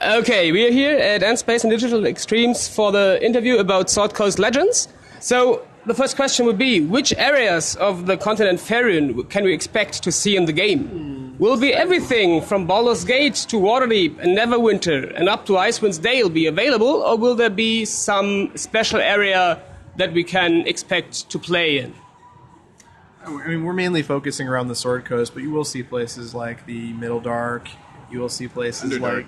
Okay, we are here at N-SPACE and Digital Extremes for the interview about Sword Coast Legends. So the first question would be, which areas of the continent Faerun can we expect to see in the game? Will be everything from Baldur's Gate to Waterdeep and Neverwinter and up to Icewind's Dale be available, or will there be some special area that we can expect to play in? I mean, we're mainly focusing around the Sword Coast, but you will see places like the Middle Dark. You will see places Underdark. like...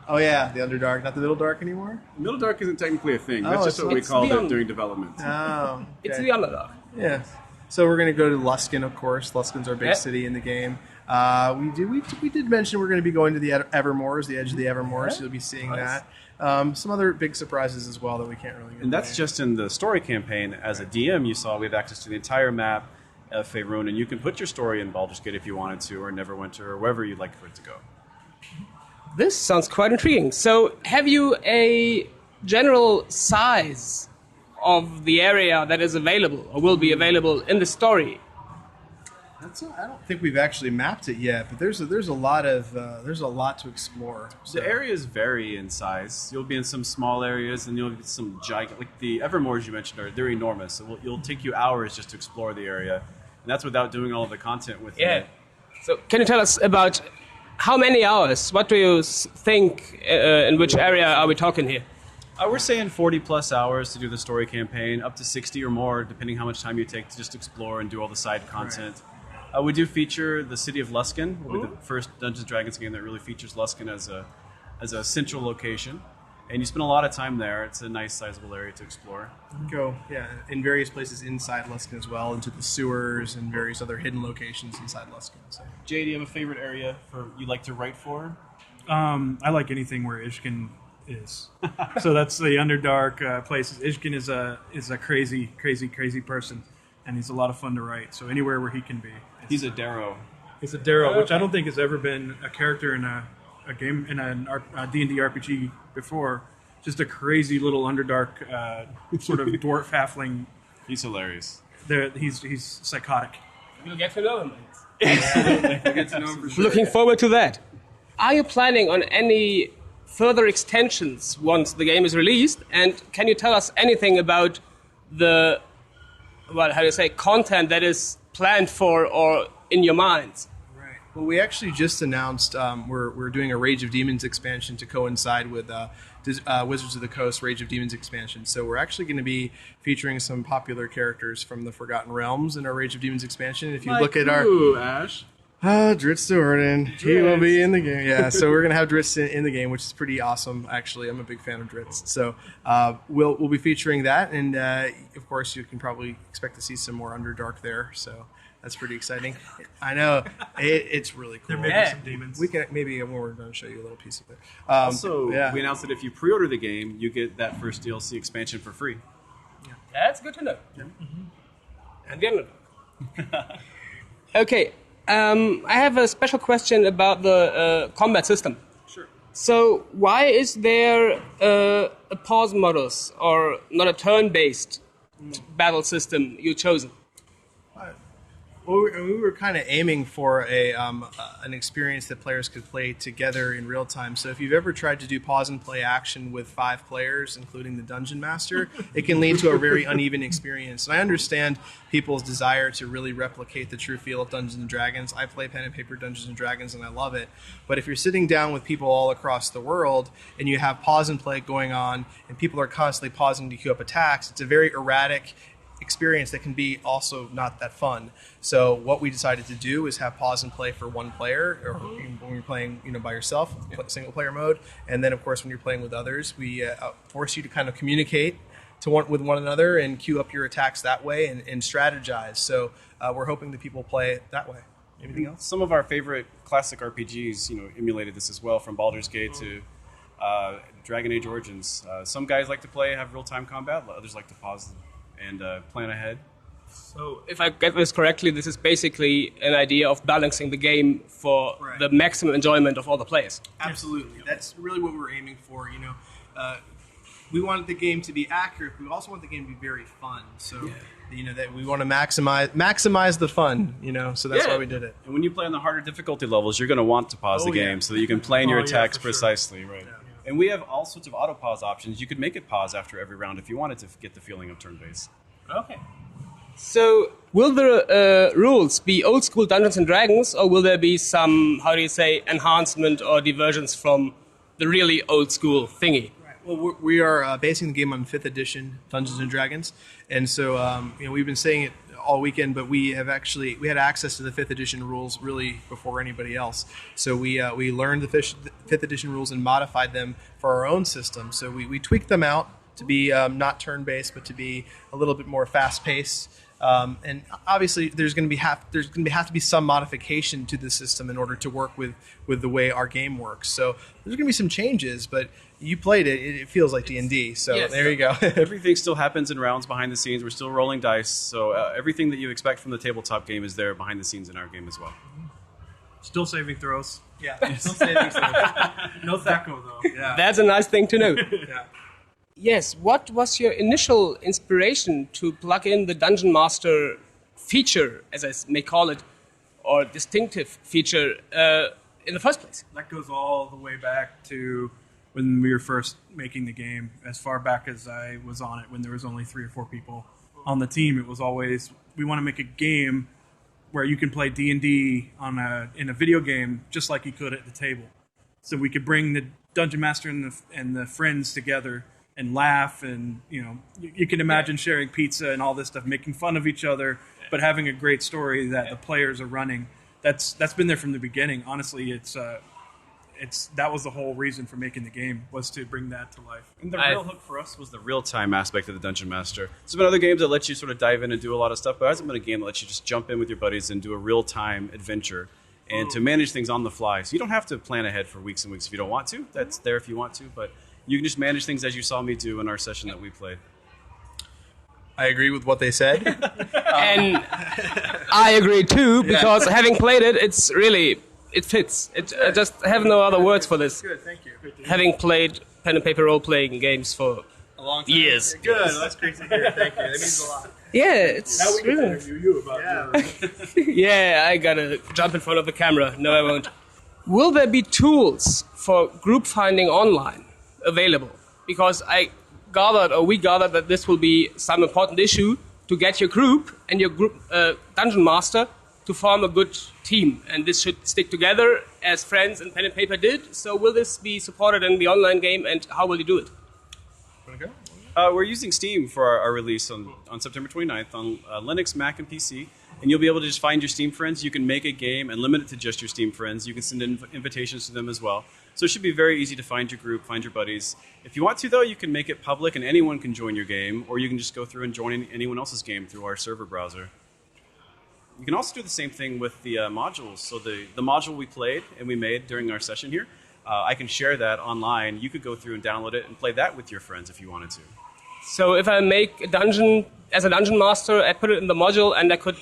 Oh yeah, the Underdark, not the Middle Dark anymore? Middle Dark isn't technically a thing. Oh, That's just what we it's called it beyond- during development. Oh, okay. It's the Underdark. Yeah. So we're going to go to Luskan, of course. Luskan's our big Yeah. city in the game. We did mention we're going to be going to the Evermoors, the edge of the Evermoors. So you'll be seeing that. Some other big surprises as well that we can't really. And that's just in the story campaign. As a DM, you saw we have access to the entire map of Faerun, and you can put your story in Baldur's Gate if you wanted to, or Neverwinter, or wherever you'd like for it to go. This sounds quite intriguing. So have you a general size of the area that is available or will be available in the story? I don't think we've actually mapped it yet, but there's a lot to explore. So. The areas vary in size. You'll be in some small areas, and you'll get some giant, like the Evermoors you mentioned, they're enormous. So it'll take you hours just to explore the area, and that's without doing all of the content with it. So can you tell us about how many hours? What do you think? In which area are we talking here? We're saying 40 plus hours to do the story campaign, up to 60 or more, depending how much time you take to just explore and do all the side content. We do feature the city of Luskan. Will be the first Dungeons & Dragons game that really features Luskan as a central location. And you spend a lot of time there. It's a nice, sizable area to explore. Go, yeah, in various places inside Luskan as well, into the sewers and various other hidden locations inside Luskan. So. Jay, do you have a favorite area you like to write for? I like anything where Ishkin is. So that's the Underdark places. Ishkin is a crazy person, and he's a lot of fun to write. So anywhere where he can be. He's a Darrow. He's a Darrow, which I don't think has ever been a character in a game in a D&D RPG before. Just a crazy little Underdark sort of dwarf halfling. He's hilarious. He's psychotic. You'll get to know him. I get to know him for sure. Looking forward to that. Are you planning on any further extensions once the game is released? And can you tell us anything about the, content that is planned for or in your minds? Right. Well, we actually just announced we're doing a Rage of Demons expansion to coincide with Wizards of the Coast Rage of Demons expansion. So we're actually going to be featuring some popular characters from the Forgotten Realms in our Rage of Demons expansion. If you look at our Ash. Dritz de Orden, he will be in the game. Yeah, so we're gonna have Dritz in the game, which is pretty awesome. Actually, I'm a big fan of Dritz. So we'll be featuring that, and of course, you can probably expect to see some more Underdark there. So that's pretty exciting. I know it's really cool. There may be some demons. We can maybe when we're done show you a little piece of it. Also, we announced that if you pre-order the game, you get that first DLC expansion for free. That's good to know. Yeah. Mm-hmm. And the Underdark. Okay. I have a special question about the combat system. Sure. So why is there a pause modus or not a turn-based battle system you chosen? Well, we were kind of aiming for an experience that players could play together in real time. So if you've ever tried to do pause and play action with 5 players, including the Dungeon Master, it can lead to a very uneven experience. And I understand people's desire to really replicate the true feel of Dungeons and Dragons. I play pen and paper Dungeons and Dragons, and I love it. But if you're sitting down with people all across the world, and you have pause and play going on, and people are constantly pausing to queue up attacks, it's a very erratic experience that can be also not that fun. So what we decided to do is have pause and play for one player, or when you're playing by yourself, single player mode, and then of course when you're playing with others, we force you to kind of communicate with one another and queue up your attacks that way and strategize. So we're hoping that people play that way. Anything else? Some of our favorite classic RPGs, emulated this as well, from Baldur's Gate to Dragon Age Origins. Some guys like to have real-time combat, others like to pause and plan ahead. So if I get this correctly, this is basically an idea of balancing the game for the maximum enjoyment of all the players. Absolutely. That's really what we're aiming for. We want the game to be accurate, but we also want the game to be very fun. So, that we want to maximize the fun, so that's why we did it. And when you play on the harder difficulty levels, you're going to want to pause the game so that you can plan your attacks precisely, right? Yeah. And we have all sorts of auto pause options. You could make it pause after every round if you wanted to get the feeling of turn-based. Okay. So, will the rules be old school Dungeons and Dragons, or will there be some, how do you say, enhancement or diversions from the really old school thingy? Well, we are basing the game on 5th edition Dungeons and Dragons, and so we've been saying it all weekend, but we had access to the 5th edition rules really before anybody else. So we learned the 5th edition rules and modified them for our own system. So we tweaked them out to be not turn-based, but to be a little bit more fast-paced. And obviously, there's going to have to be some modification to the system in order to work with the way our game works. So there's going to be some changes, but you played it; it feels like D&D. So yes. There you go. Everything still happens in rounds behind the scenes. We're still rolling dice, so everything that you expect from the tabletop game is there behind the scenes in our game as well. Still saving throws. Yeah, still saving throws. No Thaco though. Yeah. That's a nice thing to know. Yeah. Yes, what was your initial inspiration to plug in the Dungeon Master feature, as I may call it, or distinctive feature, in the first place? That goes all the way back to when we were first making the game, as far back as I was on it, when there was only 3 or 4 people on the team. It was always, we want to make a game where you can play D&D in a video game just like you could at the table. So we could bring the Dungeon Master and the friends together and laugh, and you can imagine sharing pizza and all this stuff, making fun of each other, but having a great story that the players are running. That's been there from the beginning. Honestly, that was the whole reason for making the game, was to bring that to life. And the real hook for us was the real-time aspect of the Dungeon Master. There's been other games that let you sort of dive in and do a lot of stuff, but there hasn't been a game that lets you just jump in with your buddies and do a real-time adventure and to manage things on the fly. So you don't have to plan ahead for weeks and weeks if you don't want to. That's there if you want to, but you can just manage things as you saw me do in our session that we played. I agree with what they said. And I agree too, because having played it, it fits. I just have no other words for this. Good, thank you. Having played pen and paper role-playing games for A long time. years. Good, that's great to hear. Thank you. That means a lot. Yeah, it's Now we can really... interview you about your... Yeah, I gotta jump in front of the camera. No, I won't. Will there be tools for group finding online available? Because we gathered that this will be some important issue to get your group and your group dungeon master to form a good team, and this should stick together as friends and pen and paper did. So will this be supported in the online game, and how will you do it? Want to go? We're using Steam for our release on September 29th on Linux, Mac, and PC. And you'll be able to just find your Steam friends. You can make a game and limit it to just your Steam friends. You can send invitations to them as well. So it should be very easy to find your group, find your buddies. If you want to, though, you can make it public and anyone can join your game, or you can just go through and join anyone else's game through our server browser. You can also do the same thing with the modules. So the module we played and we made during our session here, I can share that online. You could go through and download it and play that with your friends if you wanted to. So if I make a dungeon as a dungeon master, I put it in the module, and I could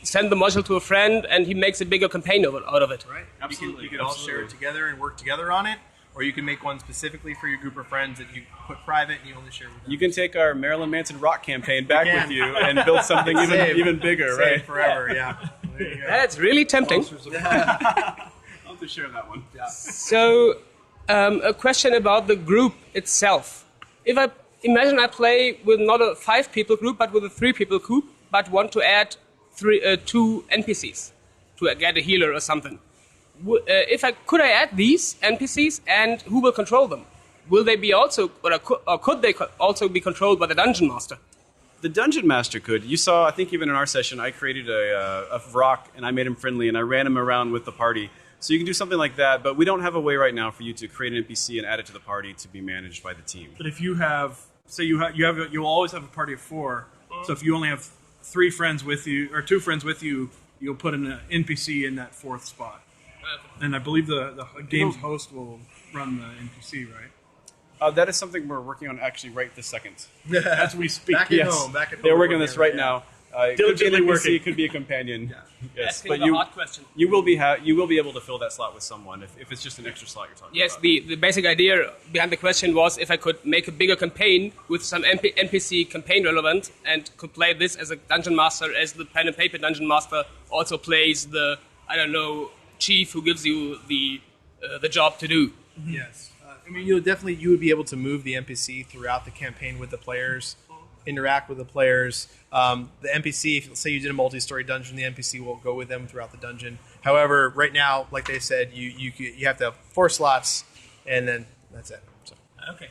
send the module to a friend, and he makes a bigger campaign out of it. Right. Absolutely. You can all share it together and work together on it, or you can make one specifically for your group of friends that you put private and you only share with them. You can take our Marilyn Manson rock campaign back with you and build something even bigger, right? Save forever, yeah. There you go. That's really tempting. I'll have to share that one. Yeah. So, a question about the group itself. If I imagine I play with not a 5-people group, but with a 3-people group, but want to add 2 NPCs to get a healer or something. Could I add these NPCs, and who will control them? Will they be also, or could they also be controlled by the dungeon master? The dungeon master could. You saw, I think even in our session, I created a rock and I made him friendly and I ran him around with the party. So you can do something like that, but we don't have a way right now for you to create an NPC and add it to the party to be managed by the team. But if you have, say you'll always have a party of 4. So if you only have 3 friends with you, or 2 friends with you, you'll put an NPC in that 4th spot. And I believe the game's host will run the NPC, right? That is something we're working on actually right this second. As we speak. Back at home. They're working on this right yeah. now. It could be an Diligently NPC, working. it could be a companion. Yeah. Yes, Asking but the hard question. you will be able to fill that slot with someone if it's just an extra slot you're talking Yes, about. the basic idea behind the question was if I could make a bigger campaign with some NPC campaign relevant, and could play this as a dungeon master, as the pen and paper dungeon master also plays the, I don't know, chief who gives you the job to do. Yes. I mean, you would be able to move the NPC throughout the campaign with the players, interact with the players. The NPC, if say you did a multi-story dungeon, the NPC will go with them throughout the dungeon. However, right now, like they said, you have to have 4 slots, and then that's it. So. Okay.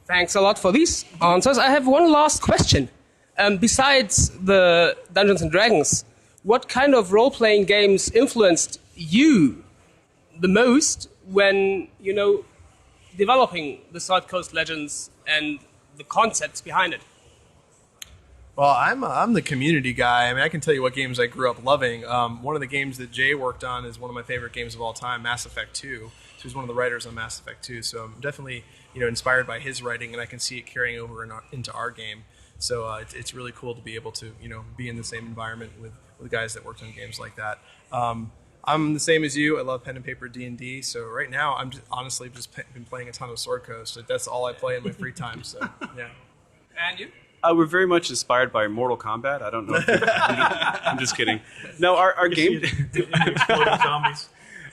Thanks a lot for these answers. I have one last question. Besides the Dungeons and Dragons, what kind of role-playing games influenced you the most when, developing the South Coast Legends and the concepts behind it? Well, I'm the community guy. I mean, I can tell you what games I grew up loving. One of the games that Jay worked on is one of my favorite games of all time, Mass Effect 2. So he's one of the writers on Mass Effect 2. So I'm definitely inspired by his writing, and I can see it carrying over into our game. So it's really cool to be able to be in the same environment with guys that worked on games like that. I'm the same as you. I love pen and paper D&D. So right now I'm honestly been playing a ton of Sword Coast. That's all I play in my free time. So yeah. And you? We're very much inspired by Mortal Kombat. I don't know. I'm just kidding. No, our game Exploding zombies.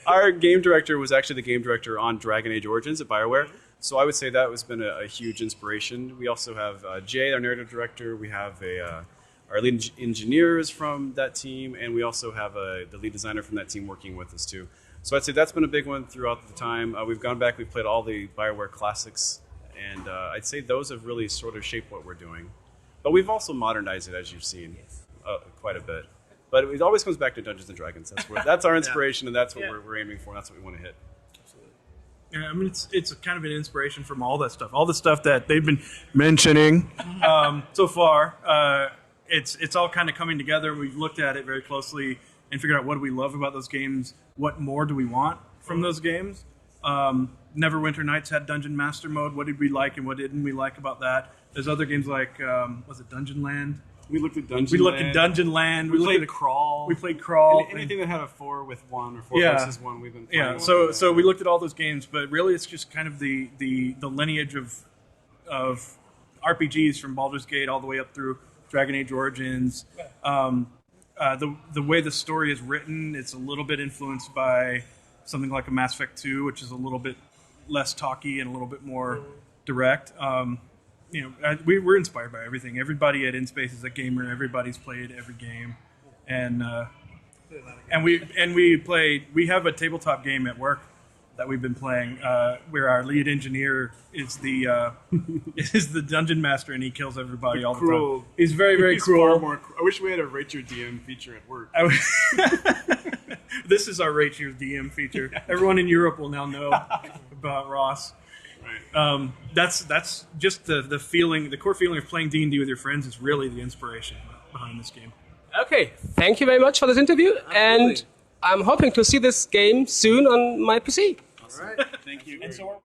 our game director was actually the game director on Dragon Age Origins at BioWare. So I would say that has been a huge inspiration. We also have Jay, our narrative director. We have our lead engineer is from that team, and we also have the lead designer from that team working with us too. So I'd say that's been a big one throughout the time. We've gone back, we've played all the BioWare classics, and I'd say those have really sort of shaped what we're doing. But we've also modernized it, as you've seen, quite a bit. But it always comes back to Dungeons and Dragons. That's our inspiration, and that's what we're aiming for, and that's what we want to hit. Yeah, I mean, it's kind of an inspiration from all that stuff. All the stuff that they've been mentioning so far, it's all kind of coming together. We've looked at it very closely and figured out what do we love about those games, what more do we want from those games. Neverwinter Nights had Dungeon Master Mode. What did we like and what didn't we like about that? There's other games like, was it Dungeon Land? We looked at Dungeon Land. We looked at Dungeon Land. We played Crawl. We played Crawl. Anything that had a 4 with 1 or 4 versus 1, we've been playing. Yeah, so we looked at all those games, but really it's just kind of the lineage of RPGs from Baldur's Gate all the way up through Dragon Age Origins. The way the story is written, it's a little bit influenced by something like a Mass Effect 2, which is a little bit less talky and a little bit more direct. We're inspired by everything. Everybody at N-SPACE is a gamer. Everybody's played every game, and we have a tabletop game at work that we've been playing, where our lead engineer is the dungeon master, and he kills everybody all the time. He's very, very cruel. I wish we had a Rate Your DM feature at work. This is our Rate Your DM feature. Everyone in Europe will now know about Ross. Right. That's just the feeling, the core feeling of playing D&D with your friends is really the inspiration behind this game. Okay, thank you very much for this interview, and I'm hoping to see this game soon on my PC. All right. Thank you. And so